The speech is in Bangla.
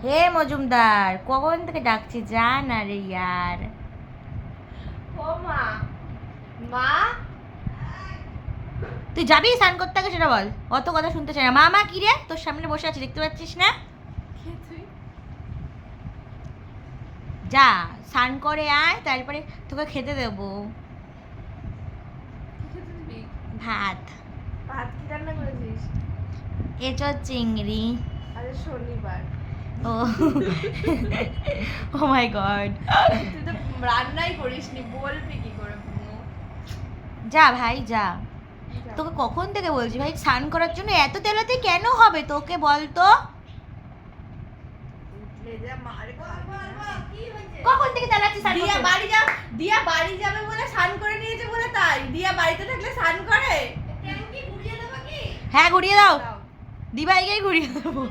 হে মজুমদার, কখন থেকে ডাকছি, যা না রে ইয়ার। ও মা, মা তুই যাবি স্নান করতে, আগে সেটা বল। অত কথা শুনতে চাই না। মা মা কি রে, তোর সামনে বসে আছি, দেখতে পাচ্ছিস না? কে তুই? যা স্নান করে আয়, তারপরে তোকে খেতে দেবো। কি খেতে দিবি? ভাত। ভাত কি রান্না করেছিস? এঁচোড় চিংড়ি। আজ শনিবার। ও ও মাই গড। তুই তো রান্নাই করিসনি, বলবি কি করে বুনু? যা ভাই যা। যা। তোকে কখন থেকে বলছি ভাই, স্নান করার জন্য এত তেলাতে কেন হবে তোকে, বল তো? উঠলে যা মার খাবি না। কখন থেকে তেলাচ্ছি স্নান দিয়া করতে? বাড়ি যা, দিয়া বাড়ি যাবে বলে স্নান করে নিয়েছে বলে তাই। দিয়া বাড়িতে থাকলে স্নান করে? হ্যাঁ ঘুরিয়ে দাও, দাও। দিবাইকেই ঘুরিয়ে দেবো।